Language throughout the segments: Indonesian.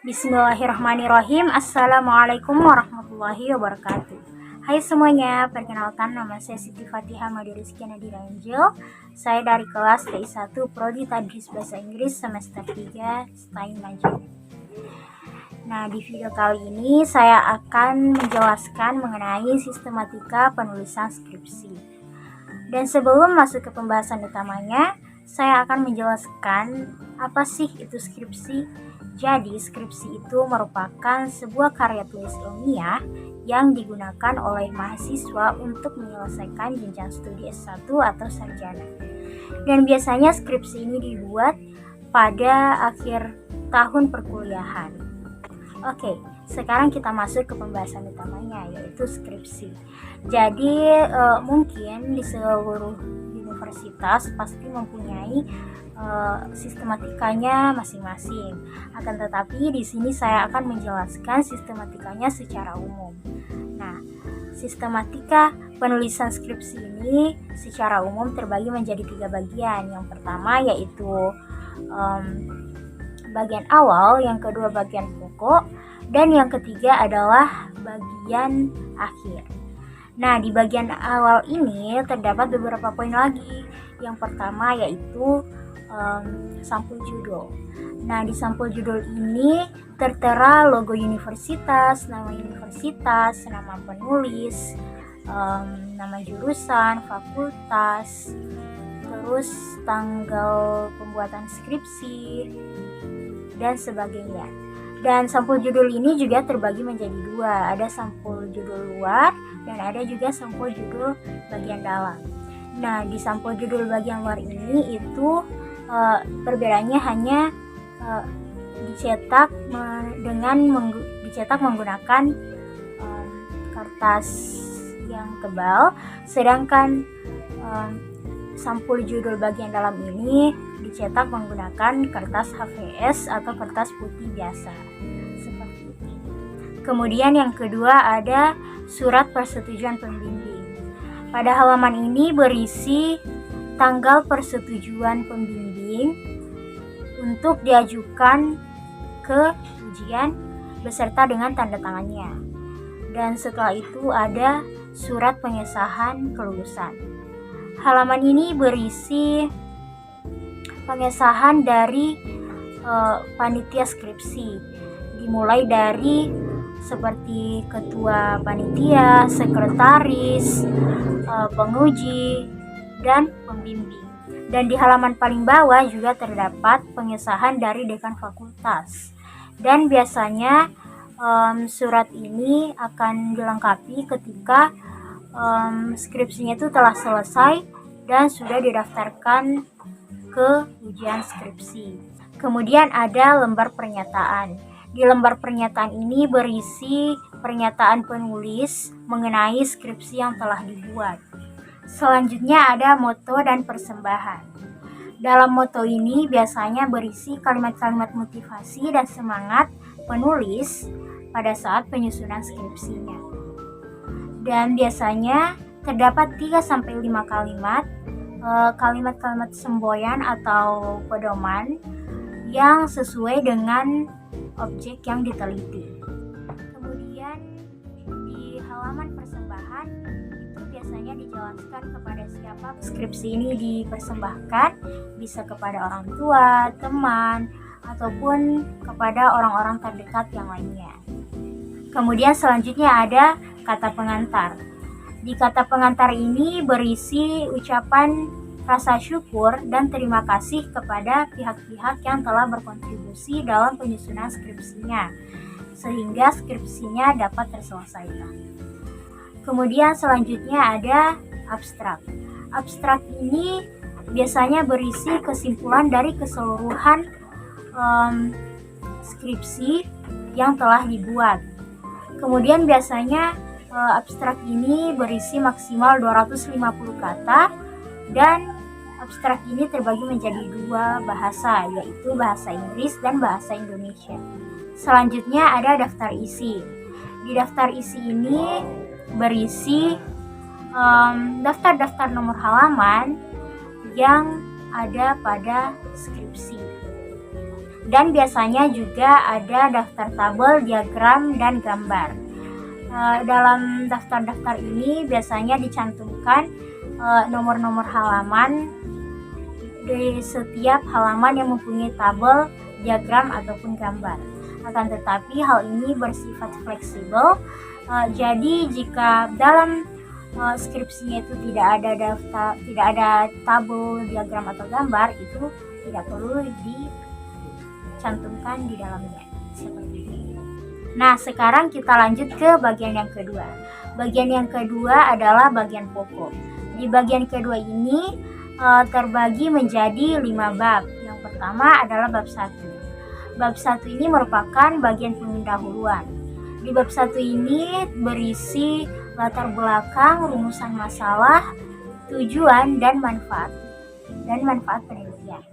Bismillahirrahmanirrahim. Assalamualaikum warahmatullahi wabarakatuh. Hai semuanya, perkenalkan nama saya Siti Fatihah Maduriski Nadira Angel. Saya dari kelas TI1 Prodi Tadris Bahasa Inggris semester 3 STAIN Majid. Nah, di video kali ini saya akan menjelaskan mengenai sistematika penulisan skripsi. Dan sebelum masuk ke pembahasan utamanya, saya akan menjelaskan apa sih itu skripsi. Jadi, skripsi itu merupakan sebuah karya tulis ilmiah yang digunakan oleh mahasiswa untuk menyelesaikan jenjang studi S1 atau sarjana. Dan biasanya skripsi ini dibuat pada akhir tahun perkuliahan. Oke, sekarang kita masuk ke pembahasan utamanya, yaitu skripsi. Jadi, mungkin di seluruh universitas pasti mempunyai sistematikanya masing-masing. Akan tetapi di sini saya akan menjelaskan sistematikanya secara umum. Nah, sistematika penulisan skripsi ini secara umum terbagi menjadi 3 bagian. Yang pertama yaitu bagian awal, yang kedua bagian pokok, dan yang ketiga adalah bagian akhir. Nah, di bagian awal ini terdapat beberapa poin lagi. Yang pertama yaitu sampul judul. Nah, di sampul judul ini tertera logo universitas, nama penulis, nama jurusan, fakultas, terus tanggal pembuatan skripsi, dan sebagainya. Dan sampul judul ini juga terbagi menjadi 2, ada sampul judul luar dan ada juga sampul judul bagian dalam. Nah, di sampul judul bagian luar ini itu perbedaannya hanya dicetak menggunakan kertas yang tebal, sedangkan sampul judul bagian dalam ini dicetak menggunakan kertas HVS atau kertas putih biasa seperti itu. Kemudian yang kedua ada surat persetujuan pembimbing. Pada halaman ini berisi tanggal persetujuan pembimbing untuk diajukan ke ujian beserta dengan tanda tangannya. Dan setelah itu ada surat pengesahan kelulusan. Halaman ini berisi pengesahan dari panitia skripsi, dimulai dari seperti ketua panitia, sekretaris, penguji, dan pembimbing. Dan di halaman paling bawah juga terdapat pengesahan dari dekan fakultas. Dan biasanya surat ini akan dilengkapi ketika skripsinya itu telah selesai dan sudah didaftarkan ke ujian skripsi. Kemudian ada lembar pernyataan. Di lembar pernyataan ini berisi pernyataan penulis mengenai skripsi yang telah dibuat. Selanjutnya ada moto dan persembahan. Dalam moto ini biasanya berisi kalimat-kalimat motivasi dan semangat penulis pada saat penyusunan skripsinya. Dan biasanya terdapat 3-5 kalimat, kalimat-kalimat semboyan atau pedoman yang sesuai dengan objek yang diteliti. Kemudian di halaman persembahan itu biasanya dijelaskan kepada siapa skripsi ini dipersembahkan, bisa kepada orang tua, teman, ataupun kepada orang-orang terdekat yang lainnya. Kemudian selanjutnya ada kata pengantar. Di kata pengantar ini berisi ucapan rasa syukur dan terima kasih kepada pihak-pihak yang telah berkontribusi dalam penyusunan skripsinya, sehingga skripsinya dapat terselesaikan. Kemudian selanjutnya ada abstrak. Abstrak ini biasanya berisi kesimpulan dari keseluruhan skripsi yang telah dibuat. Kemudian biasanya abstrak ini berisi maksimal 250 kata dan abstrak ini terbagi menjadi 2 bahasa, yaitu bahasa Inggris dan bahasa Indonesia. Selanjutnya ada daftar isi. Di daftar isi ini berisi daftar-daftar nomor halaman yang ada pada skripsi. dan biasanya juga ada daftar tabel, diagram, dan gambar. Dalam daftar-daftar ini biasanya dicantumkan nomor-nomor halaman di setiap halaman yang mempunyai tabel, diagram, ataupun gambar. Akan tetapi hal ini bersifat fleksibel. Jadi jika dalam skripsinya itu tidak ada tabel, diagram, atau gambar, itu tidak perlu dicantumkan di dalamnya. Seperti itu. Nah, sekarang kita lanjut ke bagian yang kedua. Bagian yang kedua adalah bagian pokok. Di bagian kedua ini terbagi menjadi 5 bab. Yang pertama adalah bab 1. Bab 1 ini merupakan bagian pendahuluan. Di bab 1 ini berisi latar belakang, rumusan masalah, tujuan, dan manfaat penelitian.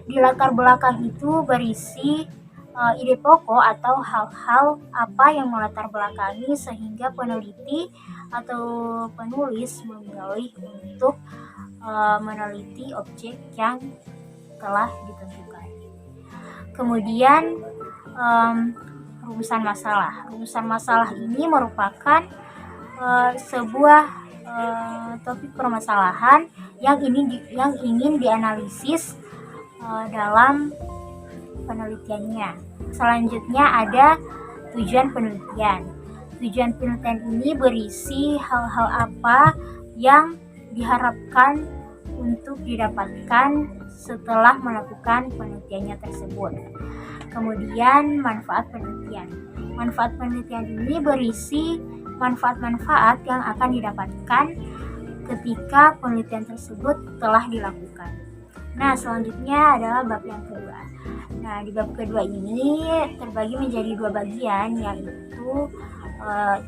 Di latar belakang itu berisi ide pokok atau hal-hal apa yang melatar belakangi sehingga peneliti atau penulis memilih untuk meneliti objek yang telah ditentukan. Kemudian rumusan masalah. Rumusan masalah ini merupakan sebuah topik permasalahan yang ingin dianalisis dalam penelitiannya. Selanjutnya ada tujuan penelitian. Tujuan penelitian ini berisi hal-hal apa yang diharapkan untuk didapatkan setelah melakukan penelitiannya tersebut. Kemudian manfaat penelitian. Manfaat penelitian ini berisi manfaat-manfaat yang akan didapatkan ketika penelitian tersebut telah dilakukan. Nah, selanjutnya adalah bab yang kedua. Nah, di bab kedua ini terbagi menjadi 2 bagian, yaitu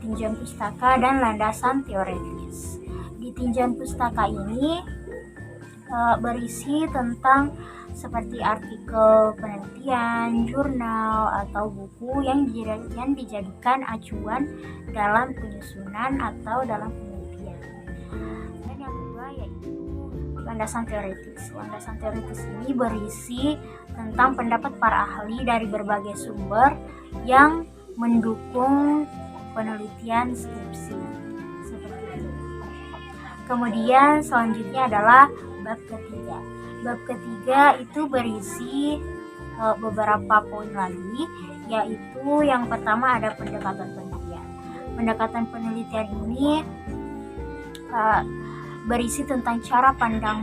tinjauan pustaka dan landasan teoritis. Di tinjauan pustaka ini berisi tentang seperti artikel penelitian, jurnal, atau buku yang dijadikan acuan dalam penyusunan atau dalam penelitian. Dan yang kedua yaitu landasan teoritis. Landasan teoritis ini berisi tentang pendapat para ahli dari berbagai sumber yang mendukung penelitian skripsi. Seperti itu. Kemudian selanjutnya adalah bab ketiga. Bab ketiga itu berisi beberapa poin lagi, yaitu yang pertama ada pendekatan penelitian. Pendekatan penelitian ini berisi tentang cara pandang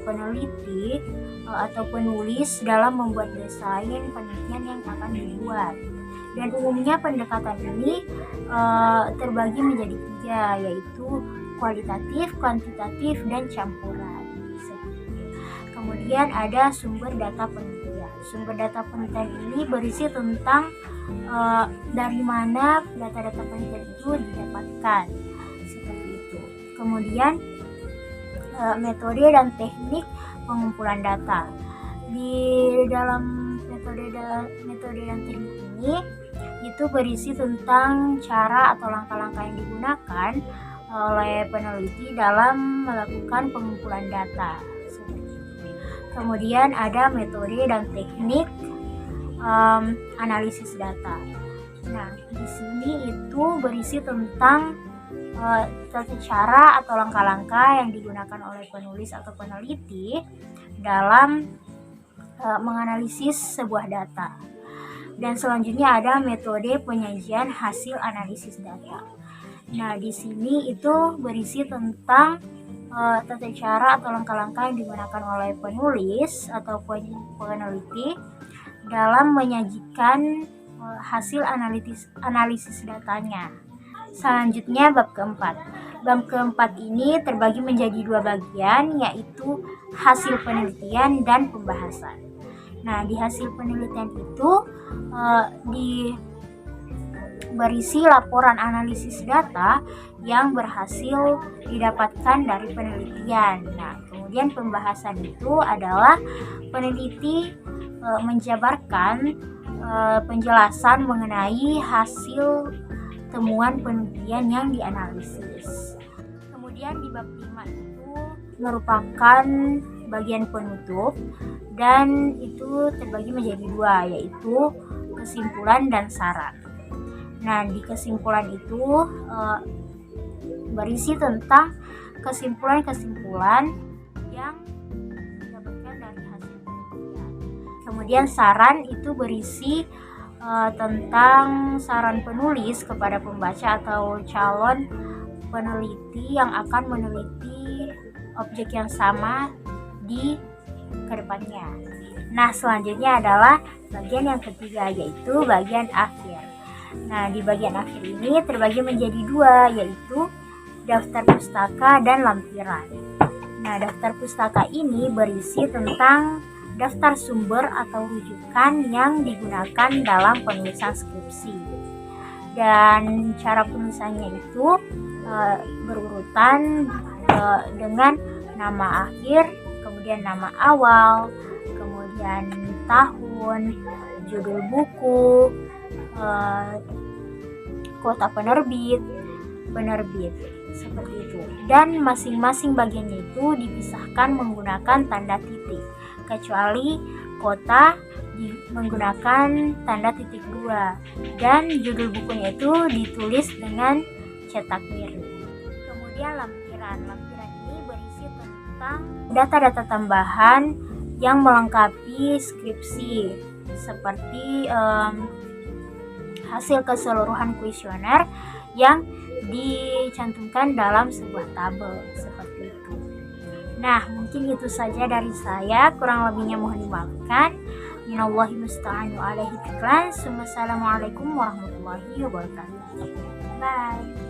peneliti atau penulis dalam membuat desain penelitian yang akan dibuat. Dan umumnya pendekatan ini terbagi menjadi 3, yaitu kualitatif, kuantitatif, dan campuran. Kemudian ada sumber data penelitian. Sumber data penelitian ini berisi tentang dari mana data-data penelitian itu didapatkan. Seperti itu. Kemudian metode dan teknik pengumpulan data. Di dalam metode dan teknik ini itu berisi tentang cara atau langkah-langkah yang digunakan oleh peneliti dalam melakukan pengumpulan data. Kemudian ada metode dan teknik analisis data. Nah, di sini itu berisi tentang tata cara atau langkah-langkah yang digunakan oleh penulis atau peneliti dalam menganalisis sebuah data. Dan selanjutnya ada metode penyajian hasil analisis data. Nah, di sini itu berisi tentang tata cara atau langkah-langkah yang digunakan oleh penulis atau peneliti dalam menyajikan hasil analisis datanya. Selanjutnya bab keempat. Bab keempat ini terbagi menjadi 2 bagian, yaitu hasil penelitian dan pembahasan. Nah, di hasil penelitian itu berisi laporan analisis data yang berhasil didapatkan dari penelitian. Nah, kemudian pembahasan itu adalah peneliti menjabarkan penjelasan mengenai hasil temuan penelitian yang dianalisis. Kemudian di bab 5 itu merupakan bagian penutup, dan itu terbagi menjadi dua, yaitu kesimpulan dan saran. Nah, di kesimpulan itu berisi tentang kesimpulan-kesimpulan yang didapatkan dari hasil penelitian. Kemudian saran itu berisi tentang saran penulis kepada pembaca atau calon peneliti yang akan meneliti objek yang sama di kedepannya. Nah, selanjutnya adalah bagian yang ketiga, yaitu bagian akhir. Nah, di bagian akhir ini terbagi menjadi dua, yaitu daftar pustaka dan lampiran. Nah, daftar pustaka ini berisi tentang daftar sumber atau rujukan yang digunakan dalam penulisan skripsi. Dan cara penulisannya itu berurutan dengan nama akhir, kemudian nama awal, kemudian tahun, judul buku, kota penerbit, seperti itu. Dan masing-masing bagiannya itu dipisahkan menggunakan tanda titik, kecuali kota menggunakan tanda titik 2, dan judul bukunya itu ditulis dengan cetak biru. Kemudian lampiran ini berisi tentang data-data tambahan yang melengkapi skripsi, seperti hasil keseluruhan kuesioner yang dicantumkan dalam sebuah tabel, seperti itu. Nah, mungkin itu saja dari saya, kurang lebihnya mohon dimaafkan. Minallahi musta'an wa alaihi tiklan. Assalamualaikum warahmatullahi wabarakatuh. Bye.